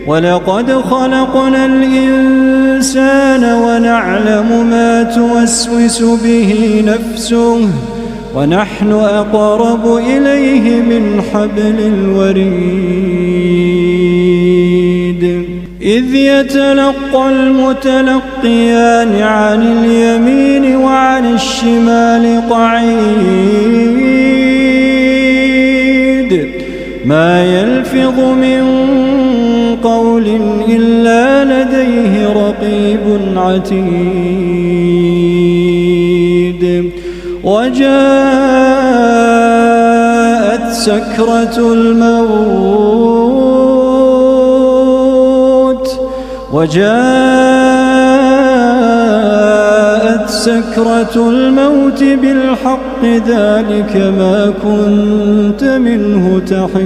ولقد خلقنا الإنسان ونعلم ما توسوس به نفسه ونحن أقرب إليه من حبل الوريد إذ يتلقى المتلقيان عن اليمين وعن الشمال قعيد ما يلفظ من قول إلا لديه رقيب عتيد وجاءت سكرة الموت بالحق ذلك ما كنت منه تحيد